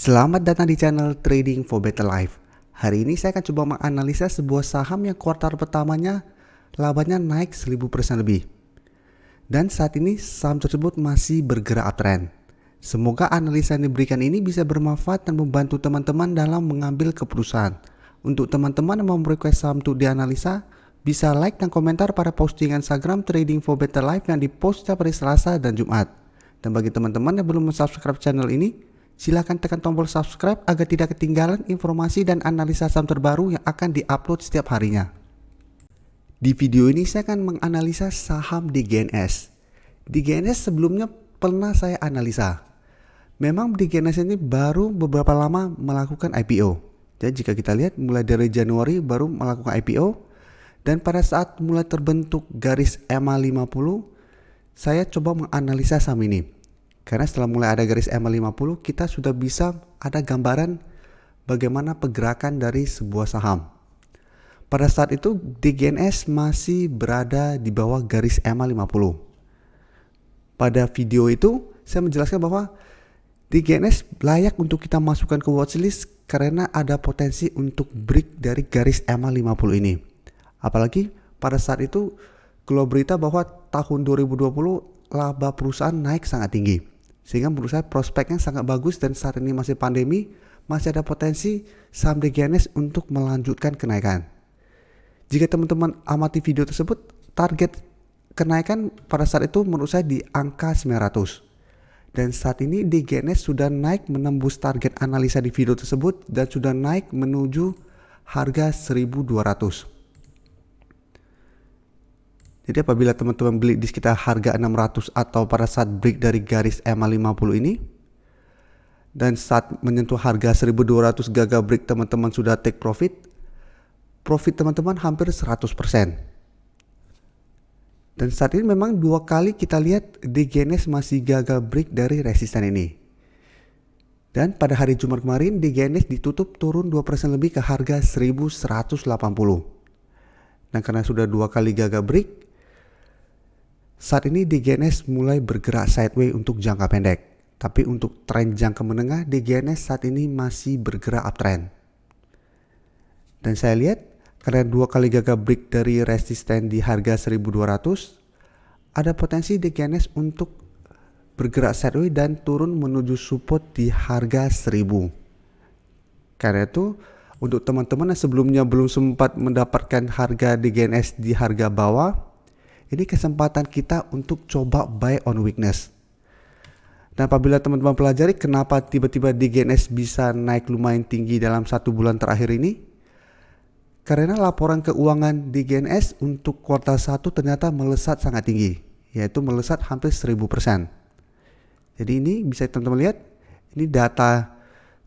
Selamat datang di channel Trading for Better Life. Hari ini saya akan coba menganalisa sebuah saham yang kuartal pertamanya labanya naik 1000% lebih. Dan saat ini saham tersebut masih bergerak uptrend. Semoga analisa yang diberikan ini bisa bermanfaat dan membantu teman-teman dalam mengambil keputusan. Untuk teman-teman yang mau request saham untuk dianalisa, bisa like dan komentar pada postingan Instagram Trading for Better Life yang dipost setiap hari Selasa dan Jumat. Dan bagi teman-teman yang belum subscribe channel ini, silakan tekan tombol subscribe agar tidak ketinggalan informasi dan analisa saham terbaru yang akan diupload setiap harinya. Di video ini saya akan menganalisa saham DGNS. DGNS sebelumnya pernah saya analisa. Memang DGNS ini baru beberapa lama melakukan IPO. Jadi jika kita lihat mulai dari Januari baru melakukan IPO, dan pada saat mulai terbentuk garis EMA 50, saya coba menganalisa saham ini. Karena setelah mulai ada garis EMA 50, kita sudah bisa ada gambaran bagaimana pergerakan dari sebuah saham. Pada saat itu DGNS masih berada di bawah garis EMA 50. Pada video itu saya menjelaskan bahwa DGNS layak untuk kita masukkan ke watchlist karena ada potensi untuk break dari garis EMA 50 ini. Apalagi pada saat itu keluar berita bahwa tahun 2020 laba perusahaan naik sangat tinggi. Sehingga menurut saya prospeknya sangat bagus, dan saat ini masih pandemi, masih ada potensi saham DGNS untuk melanjutkan kenaikan. Jika teman-teman amati video tersebut, target kenaikan pada saat itu menurut saya di angka 900. Dan saat ini DGNS sudah naik menembus target analisa di video tersebut dan sudah naik menuju harga 1200. Jadi apabila teman-teman beli di sekitar harga 600 atau pada saat break dari garis EMA 50 ini, dan saat menyentuh harga 1200 gagal break teman-teman sudah take profit teman-teman hampir 100%. Dan saat ini memang dua kali kita lihat DGNS masih gagal break dari resisten ini. Dan pada hari Jumat kemarin DGNS ditutup turun 2% lebih ke harga 1180. Dan karena sudah dua kali gagal break, saat ini DGNS mulai bergerak sideways untuk jangka pendek. Tapi untuk tren jangka menengah, DGNS saat ini masih bergerak uptrend. Dan saya lihat karena dua kali gagal break dari resisten di harga 1200, ada potensi DGNS untuk bergerak sideways dan turun menuju support di harga 1000. Karena itu untuk teman-teman yang sebelumnya belum sempat mendapatkan harga DGNS di harga bawah, ini kesempatan kita untuk coba buy on weakness. Dan apabila teman-teman pelajari kenapa tiba-tiba DGNS bisa naik lumayan tinggi dalam 1 bulan terakhir ini, karena laporan keuangan DGNS untuk kuartal 1 ternyata melesat sangat tinggi, yaitu melesat hampir 1000%. Jadi ini bisa teman-teman lihat, ini data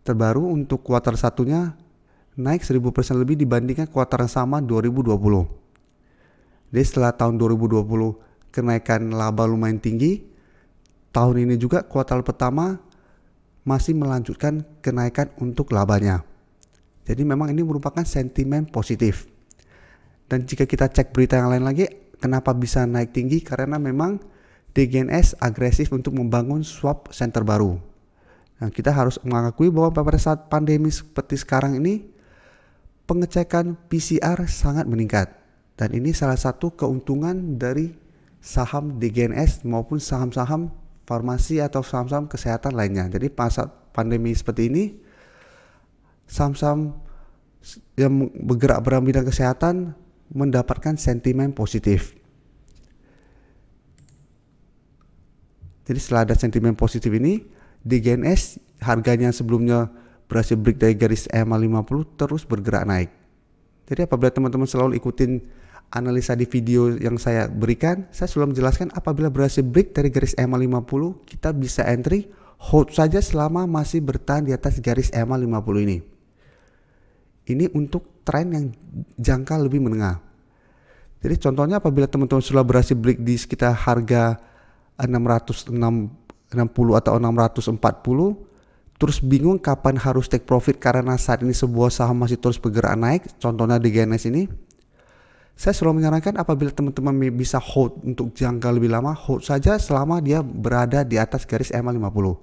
terbaru untuk kuartal 1-nya naik 1000% lebih dibandingkan kuartal yang sama 2020. Jadi setelah tahun 2020 kenaikan laba lumayan tinggi, tahun ini juga kuartal pertama masih melanjutkan kenaikan untuk labanya. Jadi memang ini merupakan sentimen positif. Dan jika kita cek berita yang lain lagi, kenapa bisa naik tinggi? Karena memang DGNS agresif untuk membangun swap center baru. Nah, kita harus mengakui bahwa pada saat pandemi seperti sekarang ini, pengecekan PCR sangat meningkat. Dan ini salah satu keuntungan dari saham DGNS maupun saham-saham farmasi atau saham-saham kesehatan lainnya. Jadi pada saat pandemi seperti ini, saham-saham yang bergerak dalam bidang kesehatan mendapatkan sentimen positif. Jadi setelah ada sentimen positif ini, DGNS harganya sebelumnya berhasil break dari garis EMA 50 terus bergerak naik. Jadi apabila teman-teman selalu ikutin analisa di video yang saya berikan, saya selalu menjelaskan apabila berhasil break dari garis EMA 50, kita bisa entry, hold saja selama masih bertahan di atas garis EMA 50 ini. Ini untuk tren yang jangka lebih menengah. Jadi contohnya apabila teman-teman sudah berhasil break di sekitar harga 660 atau 640, terus bingung kapan harus take profit karena saat ini sebuah saham masih terus bergerak naik, contohnya DGNS ini, saya selalu menyarankan apabila teman-teman bisa hold untuk jangka lebih lama, hold saja selama dia berada di atas garis EMA 50.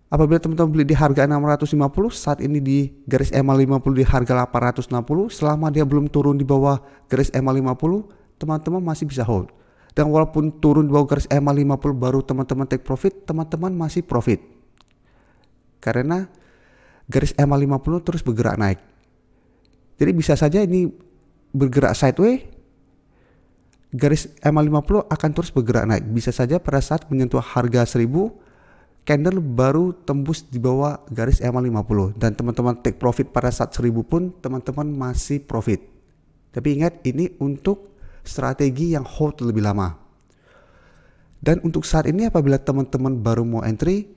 Apabila teman-teman beli di harga 650, saat ini di garis EMA 50 di harga 860, selama dia belum turun di bawah garis EMA 50, teman-teman masih bisa hold. Dan walaupun turun di bawah garis EMA 50 baru teman-teman take profit, teman-teman masih profit. Karena garis EMA 50 terus bergerak naik. Jadi bisa saja ini bergerak sideways, garis EMA 50 akan terus bergerak naik. Bisa saja pada saat menyentuh harga 1000, candle baru tembus di bawah garis EMA 50 dan teman-teman take profit pada saat 1000 pun teman-teman masih profit. Tapi ingat, ini untuk strategi yang hold lebih lama. Dan untuk saat ini apabila teman-teman baru mau entry,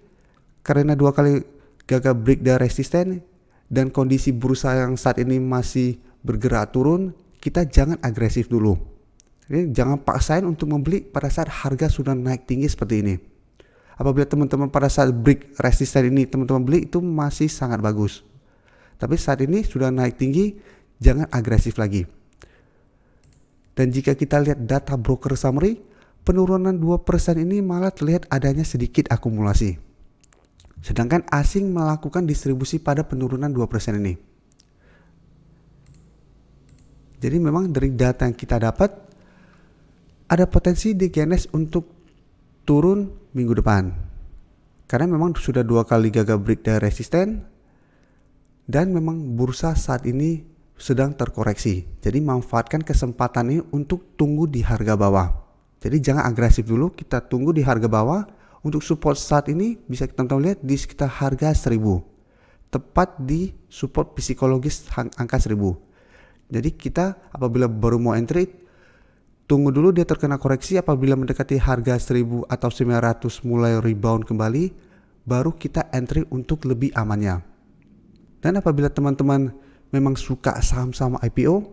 karena 2 kali gagal break dari resisten dan kondisi bursa yang saat ini masih bergerak turun, kita jangan agresif dulu. Jadi jangan paksain untuk membeli pada saat harga sudah naik tinggi seperti ini. Apabila teman-teman pada saat break resisten ini teman-teman beli, itu masih sangat bagus. Tapi saat ini sudah naik tinggi, jangan agresif lagi. Dan jika kita lihat data broker summary, penurunan 2% ini malah terlihat adanya sedikit akumulasi. Sedangkan asing melakukan distribusi pada penurunan 2% ini. Jadi memang dari data yang kita dapat, ada potensi di GNS untuk turun minggu depan. Karena memang sudah 2 kali gagal break dari resisten dan memang bursa saat ini sedang terkoreksi. Jadi manfaatkan kesempatan ini untuk tunggu di harga bawah. Jadi jangan agresif dulu, kita tunggu di harga bawah. Untuk support saat ini bisa kita lihat di sekitar harga 1000. Tepat di support psikologis angka 1000. Jadi kita apabila baru mau entry, tunggu dulu dia terkena koreksi. Apabila mendekati harga 1000 atau 900 mulai rebound kembali, baru kita entry untuk lebih amannya. Dan apabila teman-teman memang suka saham-saham IPO,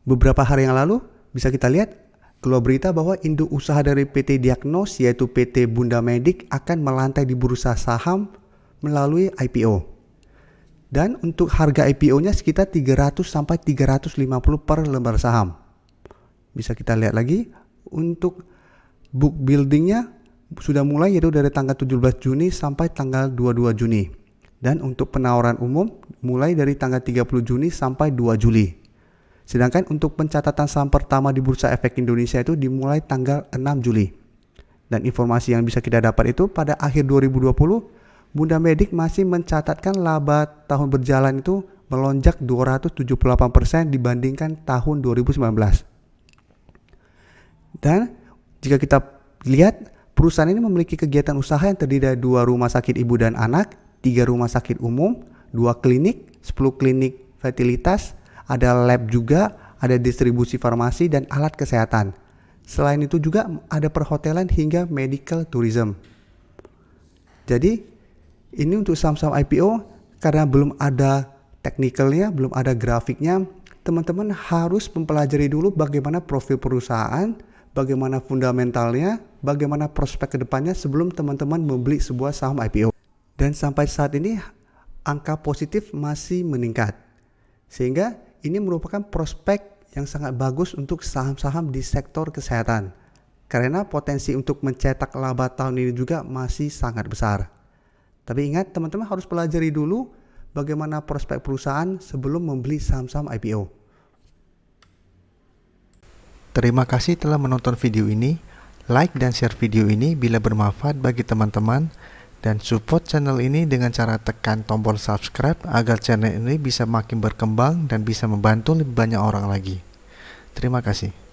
beberapa hari yang lalu bisa kita lihat keluar berita bahwa induk usaha dari PT Diagnos yaitu PT Bunda Medik akan melantai di bursa saham melalui IPO. Dan untuk harga IPO-nya sekitar 300 sampai 350 per lembar saham. Bisa kita lihat lagi untuk book building-nya sudah mulai yaitu dari tanggal 17 Juni sampai tanggal 22 Juni. Dan untuk penawaran umum mulai dari tanggal 30 Juni sampai 2 Juli. Sedangkan untuk pencatatan saham pertama di Bursa Efek Indonesia itu dimulai tanggal 6 Juli. Dan informasi yang bisa kita dapat itu pada akhir 2020, Bunda Medik masih mencatatkan laba tahun berjalan itu melonjak 278% dibandingkan tahun 2019. Dan jika kita lihat, perusahaan ini memiliki kegiatan usaha yang terdiri dari 2 rumah sakit ibu dan anak, 3 rumah sakit umum, 2 klinik, 10 klinik fertilitas, ada lab juga, ada distribusi farmasi dan alat kesehatan. Selain itu juga ada perhotelan hingga medical tourism. Jadi ini untuk saham-saham IPO karena belum ada teknikalnya, belum ada grafiknya, teman-teman harus mempelajari dulu bagaimana profil perusahaan, bagaimana fundamentalnya, bagaimana prospek kedepannya sebelum teman-teman membeli sebuah saham IPO. Dan sampai saat ini angka positif masih meningkat. Sehingga ini merupakan prospek yang sangat bagus untuk saham-saham di sektor kesehatan. Karena potensi untuk mencetak laba tahun ini juga masih sangat besar. Tapi ingat teman-teman harus pelajari dulu bagaimana prospek perusahaan sebelum membeli saham-saham IPO. Terima kasih telah menonton video ini. Like dan share video ini bila bermanfaat bagi teman-teman. Dan support channel ini dengan cara tekan tombol subscribe agar channel ini bisa makin berkembang dan bisa membantu lebih banyak orang lagi. Terima kasih.